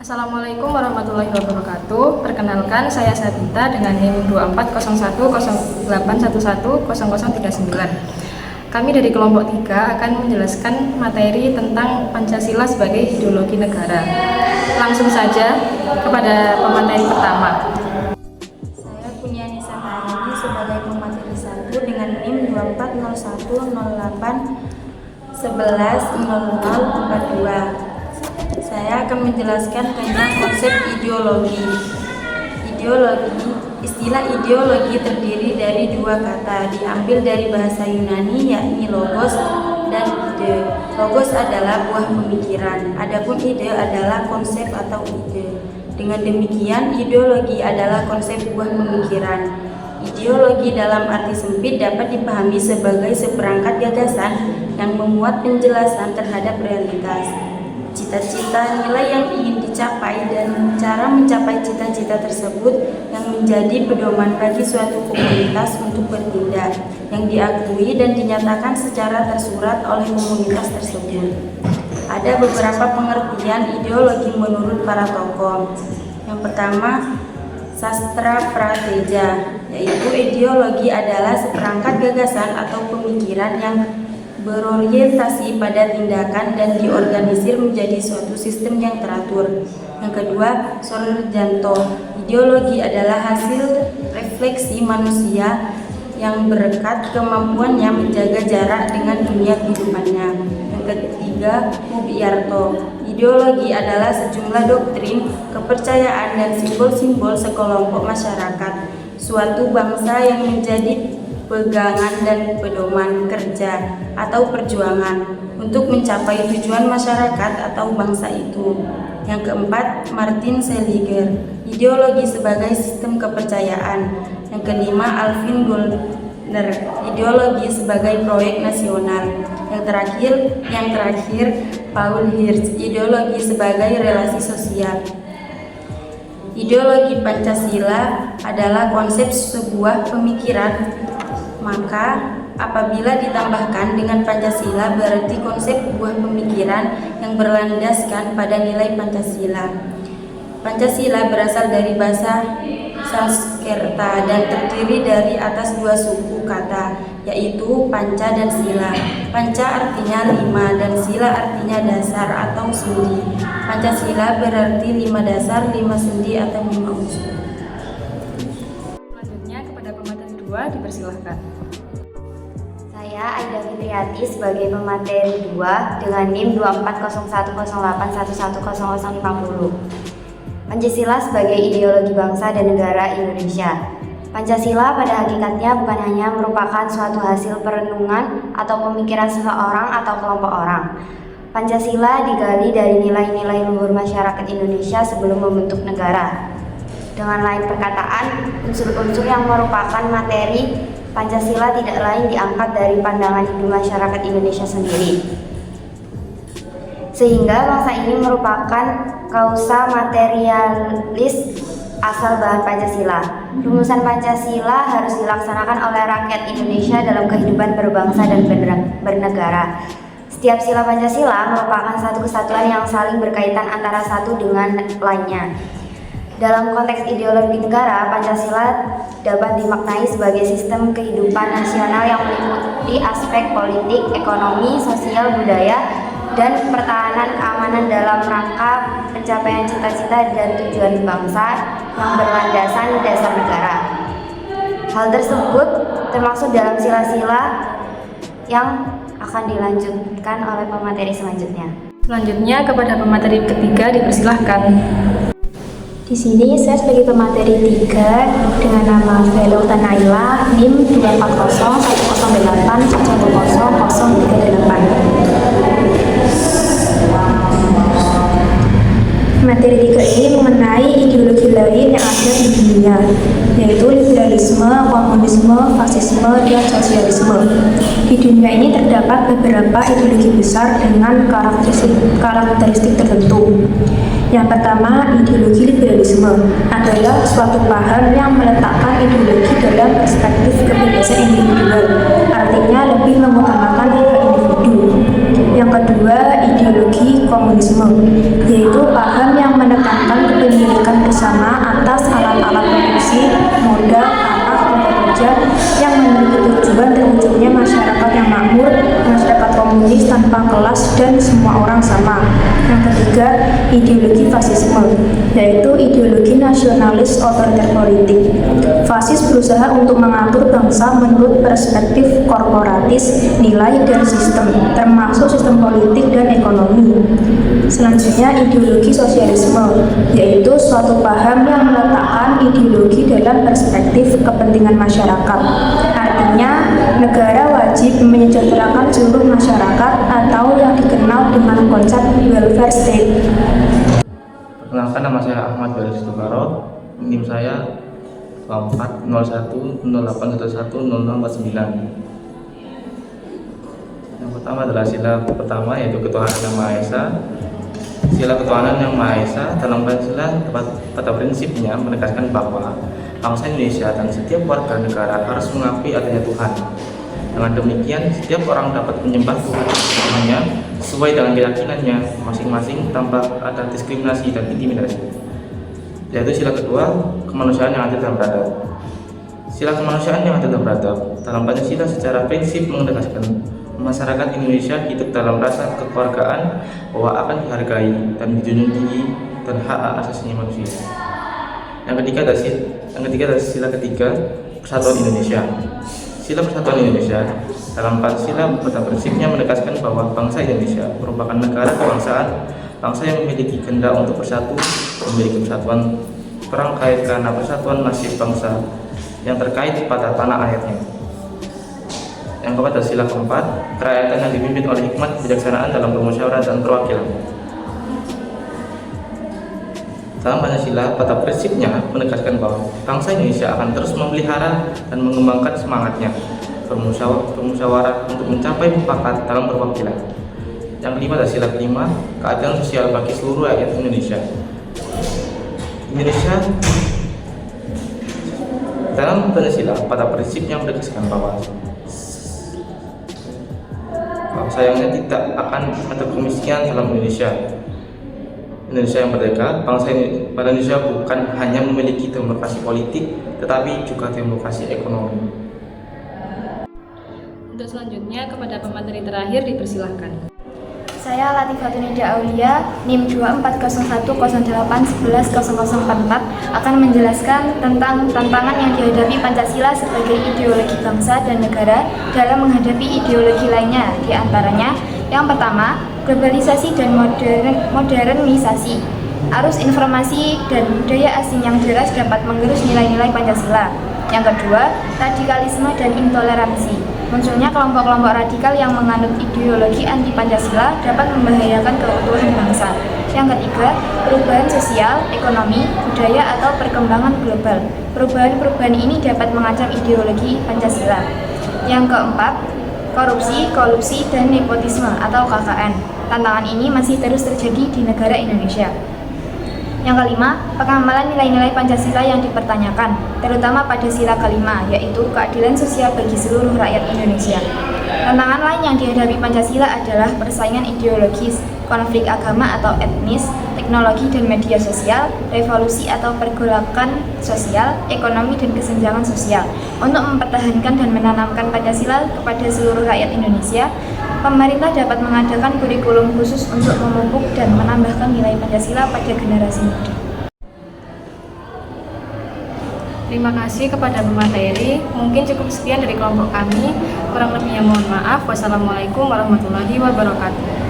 Assalamualaikum warahmatullahi wabarakatuh. Perkenalkan, saya Sabita dengan NIM 240108110039. Kami dari kelompok 3 akan menjelaskan materi tentang Pancasila sebagai ideologi negara. Langsung saja kepada pemateri pertama. Saya punya Nisa Harini sebagai pemateri 1 dengan NIM 240108110042. Saya akan menjelaskan tentang konsep ideologi. Istilah ideologi terdiri dari dua kata, diambil dari bahasa Yunani yakni logos dan ide. Logos adalah buah pemikiran, adapun ide adalah konsep atau ide. Dengan demikian, ideologi adalah konsep buah pemikiran. Ideologi dalam arti sempit dapat dipahami sebagai seperangkat gagasan yang memuat penjelasan terhadap realitas, cita-cita, nilai yang ingin dicapai, dan cara mencapai cita-cita tersebut yang menjadi pedoman bagi suatu komunitas untuk bertindak, yang diakui dan dinyatakan secara tersurat oleh komunitas tersebut. Ada beberapa pengertian ideologi menurut para tokoh. Yang pertama, Sastra Prateja, yaitu ideologi adalah seperangkat gagasan atau pemikiran yang berorientasi pada tindakan dan diorganisir menjadi suatu sistem yang teratur. Yang kedua, Sorjanto, ideologi adalah hasil refleksi manusia yang berkat kemampuannya menjaga jarak dengan dunia kehidupannya. Yang ketiga, Mubiarto, ideologi adalah sejumlah doktrin, kepercayaan, dan simbol-simbol sekelompok masyarakat suatu bangsa yang menjadi pegangan dan pedoman kerja atau perjuangan untuk mencapai tujuan masyarakat atau bangsa itu. Yang keempat, Martin Seligger, ideologi sebagai sistem kepercayaan. Yang kelima, Alvin Goldner, ideologi sebagai proyek nasional. Yang terakhir, Paul Hirsch, ideologi sebagai relasi sosial. Ideologi Pancasila adalah konsep sebuah pemikiran. Maka apabila ditambahkan dengan Pancasila berarti konsep buah pemikiran yang berlandaskan pada nilai Pancasila. Pancasila berasal dari bahasa Sanskerta dan terdiri dari atas dua suku kata, yaitu panca dan sila. Panca artinya 5 dan sila artinya dasar atau sendi. Pancasila berarti 5 dasar, 5 sendi atau 5 unsur. Selanjutnya kepada pemateri 2 dipersilahkan. Saya Aida Fitriati sebagai pemateri 2 dengan NIM 240108110050. Pancasila sebagai ideologi bangsa dan negara Indonesia. Pancasila pada hakikatnya bukan hanya merupakan suatu hasil perenungan atau pemikiran seseorang atau kelompok orang. Pancasila digali dari nilai-nilai luhur masyarakat Indonesia sebelum membentuk negara. Dengan lain perkataan, unsur-unsur yang merupakan materi Pancasila tidak lain diangkat dari pandangan hidup masyarakat Indonesia sendiri. Sehingga bangsa ini merupakan kausa materialis asal bahan Pancasila. Rumusan Pancasila harus dilaksanakan oleh rakyat Indonesia dalam kehidupan berbangsa dan bernegara. Setiap sila Pancasila merupakan satu kesatuan yang saling berkaitan antara satu dengan lainnya. Dalam konteks ideologi negara, Pancasila dapat dimaknai sebagai sistem kehidupan nasional yang meliputi aspek politik, ekonomi, sosial, budaya, dan pertahanan keamanan dalam rangka pencapaian cita-cita dan tujuan bangsa yang berlandasan dasar negara. Hal tersebut termasuk dalam sila-sila yang akan dilanjutkan oleh pemateri selanjutnya. Selanjutnya kepada pemateri ketiga dipersilahkan. Di sini saya sebagai pemateri 3 dengan nama Velo Tanaila NIM 240108110038. Materi 3 ini mengenai ideologi lain yang ada di dunia, yaitu liberalisme, komunisme, fasisme, dan sosialisme. Di dunia ini terdapat beberapa ideologi besar dengan karakteristik tertentu. Yang pertama, ideologi liberalisme adalah suatu paham yang meletakkan ideologi dalam perspektif kebebasan individual, artinya lebih mengutamakan hak individu. Yang kedua, ideologi komunisme, yaitu paham yang menekankan yang makmur, masyarakat komunis tanpa kelas dan semua orang sama. Yang ketiga, ideologi fasisme, yaitu ideologi nasionalis otoriter politik. Fasis berusaha untuk mengatur bangsa menurut perspektif korporatis, nilai, dan sistem, termasuk sistem politik dan ekonomi. Selanjutnya, ideologi sosialisme, yaitu suatu paham yang meletakkan ideologi dalam perspektif kepentingan masyarakat. Artinya, negara wajib menyejahterakan seluruh masyarakat atau yang dikenal dengan konsep welfare state. Perkenalkan, nama saya Ahmad Baris Tukaro, NIM saya 40108110049. Yang pertama adalah sila pertama, yaitu ketuhanan yang Maha Esa. Sila ketuhanan yang Maha Esa dalam Pancasila pada prinsipnya menegaskan bahwa bangsa Indonesia dan setiap warga negara harus mengakui adanya Tuhan. Dengan demikian, setiap orang dapat menyembah Tuhan semuanya sesuai dengan keyakinannya masing-masing tanpa ada diskriminasi dan intimidasi. Yaitu sila kedua, kemanusiaan yang adil dan beradab. Sila kemanusiaan yang adil dan beradab dalam Pancasila secara prinsip menegaskan masyarakat Indonesia hidup dalam rasa kekeluargaan bahwa akan dihargai dan dijunjung tinggi dan hak asasi manusia. Yang ketiga adalah sila ketiga, persatuan Indonesia. Sila persatuan Indonesia dalam Pancasila pada prinsipnya menegaskan bahwa bangsa Indonesia merupakan negara kebangsaan, bangsa yang memiliki kehendak untuk bersatu, memiliki persatuan terkait karena persatuan nasib bangsa yang terkait pada tanah airnya. Yang keempat adalah sila keempat, kerakyatan yang dipimpin oleh hikmat kebijaksanaan dalam bermusyawarah dan perwakilan. Dalam Pancasila pada prinsipnya menegaskan bahwa bangsa Indonesia akan terus memelihara dan mengembangkan semangatnya bermusyawarah untuk mencapai mufakat dalam perwakilan. Yang kelima adalah sila kelima, keadilan sosial bagi seluruh rakyat Indonesia. Dalam Pancasila pada prinsipnya menegaskan bahwa sayangnya tidak akan ada kemiskinan dalam Indonesia yang merdeka. Bangsa Indonesia bukan hanya memiliki demokrasi politik, tetapi juga demokrasi ekonomi. Untuk selanjutnya, kepada pemateri terakhir dipersilahkan. Saya Latifatul Nida Aulia, NIM 240108110044 akan menjelaskan tentang tantangan yang dihadapi Pancasila sebagai ideologi bangsa dan negara dalam menghadapi ideologi lainnya, di antaranya yang pertama, globalisasi dan modernisasi. Arus informasi dan budaya asing yang deras dapat menggerus nilai-nilai Pancasila. Yang kedua, radikalisme dan intoleransi. Munculnya kelompok-kelompok radikal yang menganut ideologi anti-Pancasila dapat membahayakan keutuhan bangsa. Yang ketiga, perubahan sosial, ekonomi, budaya, atau perkembangan global. Perubahan-perubahan ini dapat mengancam ideologi Pancasila. Yang keempat, korupsi, kolusi, dan nepotisme atau KKN. Tantangan ini masih terus terjadi di negara Indonesia. Yang kelima, pengamalan nilai-nilai Pancasila yang dipertanyakan, terutama pada sila kelima, yaitu keadilan sosial bagi seluruh rakyat Indonesia. Tantangan lain yang dihadapi Pancasila adalah persaingan ideologis, konflik agama atau etnis, teknologi dan media sosial, revolusi atau pergolakan sosial, ekonomi dan kesenjangan sosial. Untuk mempertahankan dan menanamkan Pancasila kepada seluruh rakyat Indonesia, pemerintah dapat mengadakan kurikulum khusus untuk memupuk dan menambahkan nilai Pancasila pada generasi muda. Terima kasih kepada pemateri. Mungkin cukup sekian dari kelompok kami. Kurang lebihnya mohon maaf. Wassalamualaikum warahmatullahi wabarakatuh.